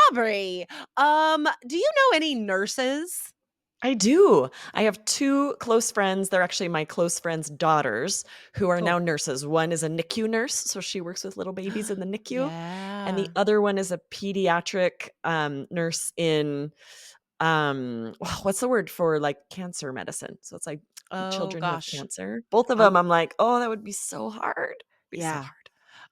Aubrey, do you know any nurses? I do. I have 2 close friends. They're actually my close friends' daughters who are now Cool. nurses. One is a NICU nurse, so she works with little babies in the NICU, and the Yeah. other one is a pediatric, nurse in, what's the word for, like, cancer medicine? So it's like Oh children who have gosh. cancer. Both of them, Um, I'm like, "Oh, that would be so hard." Be so yeah.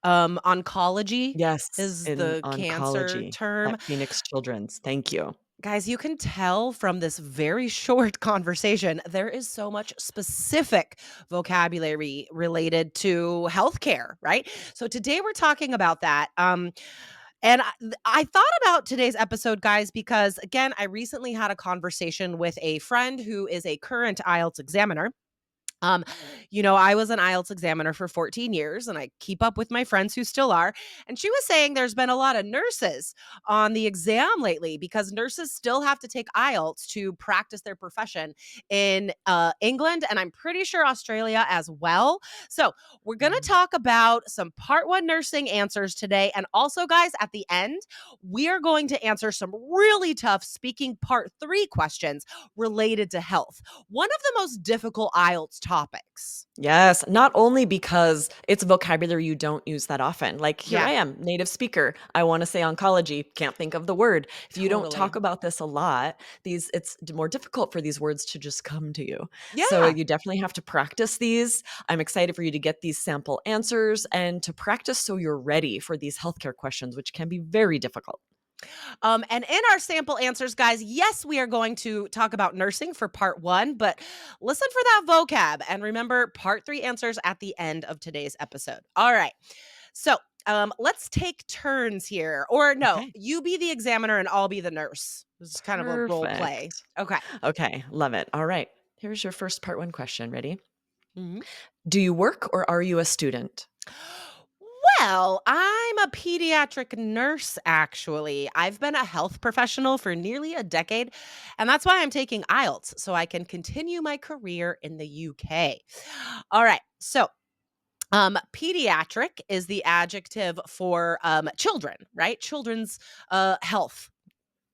hard. Oncology Yes, is in the cancer oncology term. at Phoenix Children's. Thank you. Guys, you can tell from this very short conversation, there is so much specific vocabulary related to healthcare, right? So today we're talking about that. And I thought about today's episode, guys, because again, I recently had a conversation with a friend who is a current IELTS examiner. Um, I was an IELTS examiner for 14 years and I keep up with my friends who still are. And she was saying there's been a lot of nurses on the exam lately because nurses still have to take IELTS to practice their profession in England and I'm pretty sure Australia as well. So, we're going to Mm. talk about some part one nursing answers today. And also, guys, at the end, we are going to answer some really tough speaking part three questions related to health, one of the most difficult IELTS topics. Yes, not only because it's vocabulary you don't use that often. Like, here I Yeah, am, native speaker. I wanna say oncology, can't think of the word. If you don't totally. talk about this a lot, it's more difficult for these words to just come to you. So, Yeah. you definitely have to practice these. I'm excited for you to get these sample answers and to practice so you're ready for these healthcare questions, which can be very difficult. And in our sample answers, guys, yes, we are going to talk about nursing for part one, but listen for that vocab. And remember, part three answers at the end of today's episode. All right. So let's take turns here. Or no, Okay. you be the examiner and I'll be the nurse. This is kind of a role play. Perfect. Okay. Okay, love it. All right. Here's your first part 1 question. Ready? Mhm. Do you work or are you a student? Well, I'm a pediatric nurse, actually. I've been a health professional for nearly a decade, and that's why I'm taking IELTS so I can continue my career in the UK. All right. So, pediatric is the adjective for children, right? Children's health,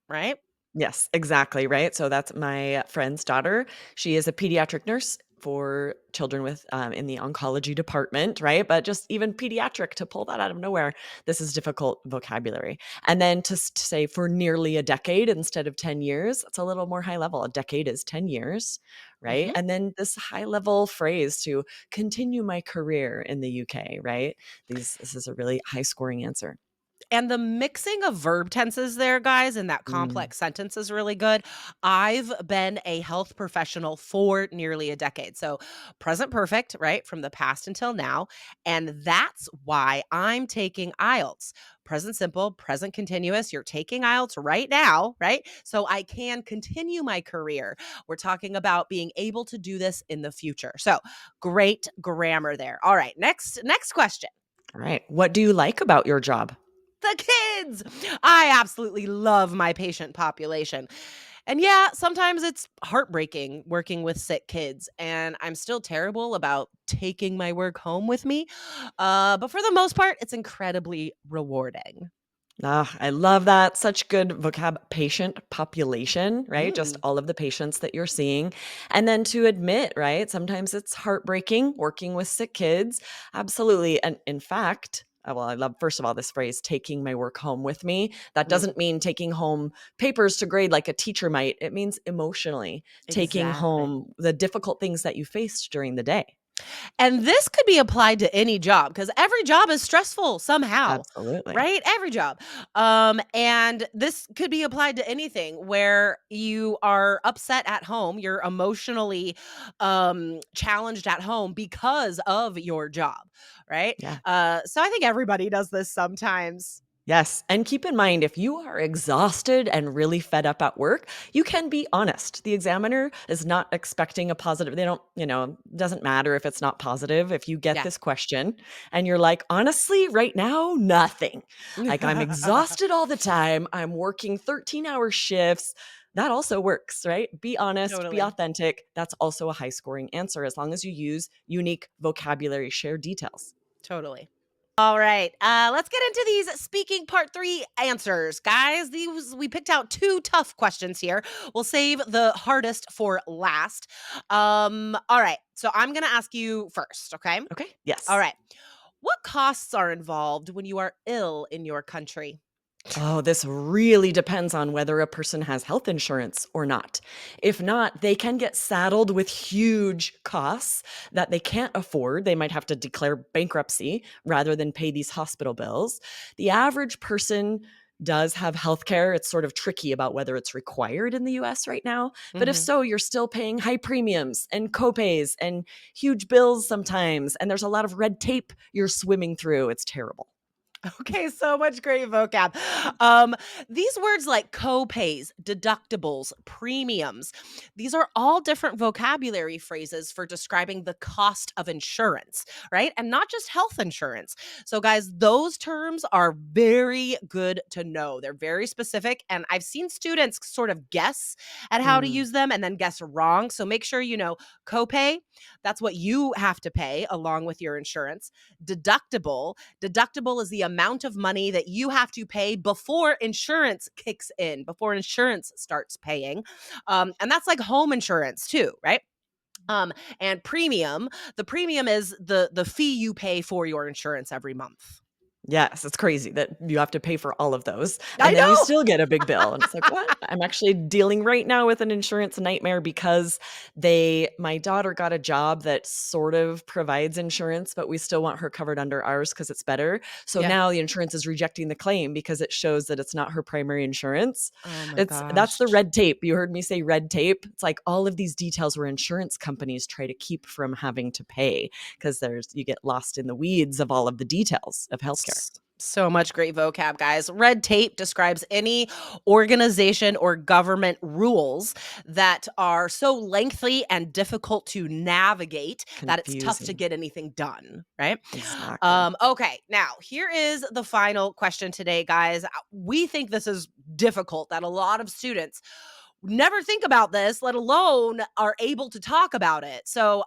right? Yes, exactly, right? So that's my friend's daughter. She is a pediatric nurse for children with in the oncology department, right? But just even pediatric to pull that out of nowhere, this is difficult vocabulary. And then to say for nearly a decade instead of 10 years, it's a little more high level. A decade is 10 years, right? Mhm. And then this high level phrase to continue my career in the UK, right? This is a really high scoring answer. And the mixing of verb tenses there, guys, in that Mm. complex sentence is really good. I've been a health professional for nearly a decade. So, present perfect, right? From the past until now. And that's why I'm taking IELTS. Present simple, present continuous. You're taking IELTS right now, right? So I can continue my career. We're talking about being able to do this in the future. So, great grammar there. All right, next question. All right. What do you like about your job? The kids. I absolutely love my patient population. And yeah, sometimes it's heartbreaking working with sick kids, and I'm still terrible about taking my work home with me. But for the most part, it's incredibly rewarding. Ah, I love that. Such good vocab patient population, right? Just Mm, all of the patients that you're seeing. And then to admit, right? Sometimes it's heartbreaking working with sick kids. Absolutely. And in fact, well, I love, first of all, this phrase, taking my work home with me. That mm, doesn't mean taking home papers to grade like a teacher might. It means emotionally taking exactly. home the difficult things that you faced during the day. And this could be applied to any job because every job is stressful somehow, Absolutely. right? Every job. And this could be applied to anything where you are upset at home, you're emotionally challenged at home because of your job, right? Yeah. So I think everybody does this sometimes. Yes. And keep in mind, if you are exhausted and really fed up at work, you can be honest. The examiner is not expecting a positive. They don't, doesn't matter if it's not positive. If you get Yeah. this question and you're like, honestly, right now, nothing. Like, I'm exhausted all the time. I'm working 13-hour shifts. That also works, right? Be honest, be Totally. authentic. That's also a high scoring answer as long as you use unique vocabulary, share details. Totally. All right. Let's get into these speaking part three answers, guys. These we picked out two tough questions here. We'll save the hardest for last. All right. So I'm gonna ask you first, okay? Okay. All Yes. right. What costs are involved when you are ill in your country? Oh, this really depends on whether a person has health insurance or not. If not, they can get saddled with huge costs that they can't afford. They might have to declare bankruptcy rather than pay these hospital bills. The average person does have health care. It's sort of tricky about whether it's required in the US right now. But if Mhm. so, you're still paying high premiums and copays and huge bills sometimes. And there's a lot of red tape you're swimming through. It's terrible. Okay, so much great vocab. Um, these words like copays, deductibles, premiums, these are all different vocabulary phrases for describing the cost of insurance, right? And not just health insurance. So, guys, those terms are very good to know. They're very specific. And I've seen students sort of guess at how to Mm, use them and then guess wrong. So, make sure you know copay, that's what you have to pay along with your insurance. Deductible is the amount of money that you have to pay before insurance kicks in, before insurance starts paying. And that's like home insurance too, right? Um, and premium, the premium is the fee you pay for your insurance every month. yes, it's crazy that you have to pay for all of those, I and then you know. still get a big bill, and it's like, "What?" I'm actually dealing right now with an insurance nightmare because my daughter got a job that sort of provides insurance, but we still want her covered under ours because it's better. So Yeah. now the insurance is rejecting the claim because it shows that it's not her primary insurance. Oh my That's the gosh. red tape. You heard me say red tape. It's like all of these details where insurance companies try to keep from having to pay because there's you get lost in the weeds of all of the details of healthcare. So much great vocab, guys. Red tape describes any organization or government rules that are so lengthy and difficult to navigate that it's tough to Confusing. get anything done, right? Exactly. Okay, now here is the final question today, guys. We think this is difficult, that a lot of students never think about this, let alone are able to talk about it. So,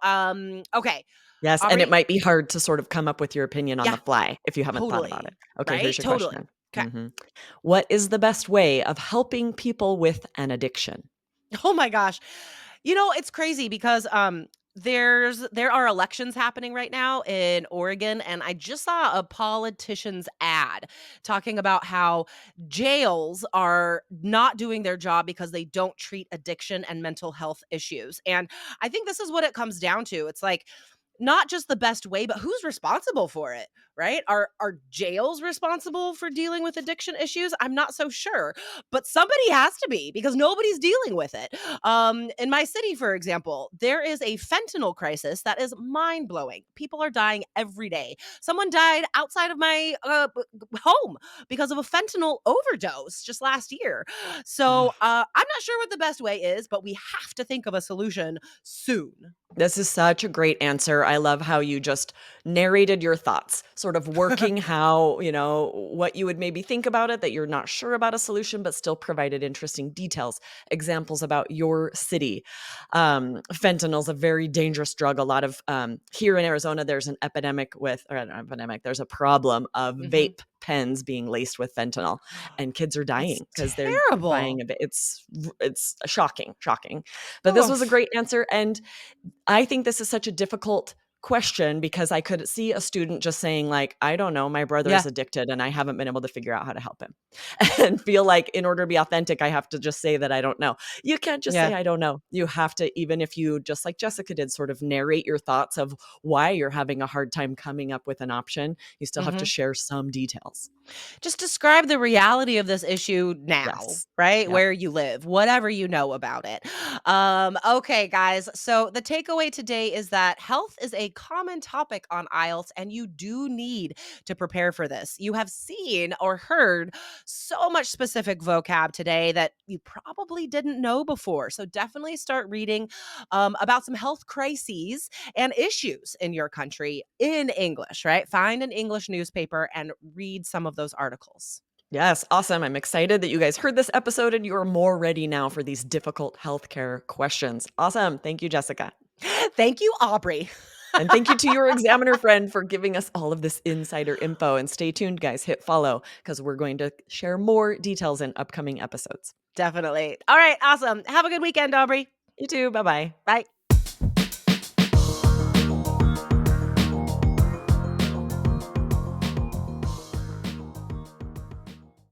okay, Yes, and it Aubrey, might be hard to sort of come up with your opinion on yeah, the fly if you haven't thought about it. totally, Okay, here's right? your Totally. question. Okay. What is the best way of helping people with an addiction? Oh my gosh. You know, it's crazy because there are elections happening right now in Oregon, and I just saw a politician's ad talking about how jails are not doing their job because they don't treat addiction and mental health issues. And I think this is what it comes down to. It's like not just the best way, but who's responsible for it, right? Are jails responsible for dealing with addiction issues? I'm not so sure, but somebody has to be because nobody's dealing with it. In my city, for example, there is a fentanyl crisis that is mind blowing. People are dying every day. Someone died outside of my home because of a fentanyl overdose just last year. So I'm not sure what the best way is, but we have to think of a solution soon. This is such a great answer. I love how you just narrated your thoughts, sort of working how, what you would maybe think about it, that you're not sure about a solution, but still provided interesting details, examples about your city. Fentanyl is a very dangerous drug. A lot of here in Arizona, there's an epidemic or an epidemic, there's a problem of Mhm. vape pens being laced with fentanyl, and kids are That's dying because they're buying terrible. a bit. It's shocking, shocking. But this was a Oof. great answer, and I think this is such a difficult question because I could see a student just saying like, "I don't know, my brother is Yeah. addicted and I haven't been able to figure out how to help him." And feel like in order to be authentic, I have to just say that I don't know. You can't just Yeah. say I don't know. You have to, even if you, just like Jessica did, sort of narrate your thoughts of why you're having a hard time coming up with an option, you still have to Mhm. share some details. Just describe the reality of this issue now, Yes. right? Yep. Where you live, whatever you know about it. Okay, guys. So the takeaway today is that health is a common topic on IELTS, and you do need to prepare for this. You have seen or heard so much specific vocab today that you probably didn't know before. So definitely start reading about some health crises and issues in your country in English, right? Find an English newspaper and read some of those articles. Yes, awesome. I'm excited that you guys heard this episode and you are more ready now for these difficult healthcare questions. Awesome. Thank you, Jessica. Thank you, Aubrey. And thank you to your examiner friend for giving us all of this insider info. And stay tuned, guys. Hit follow because we're going to share more details in upcoming episodes. Definitely. All right, awesome. Have a good weekend, Aubrey. You too. Bye bye. Bye.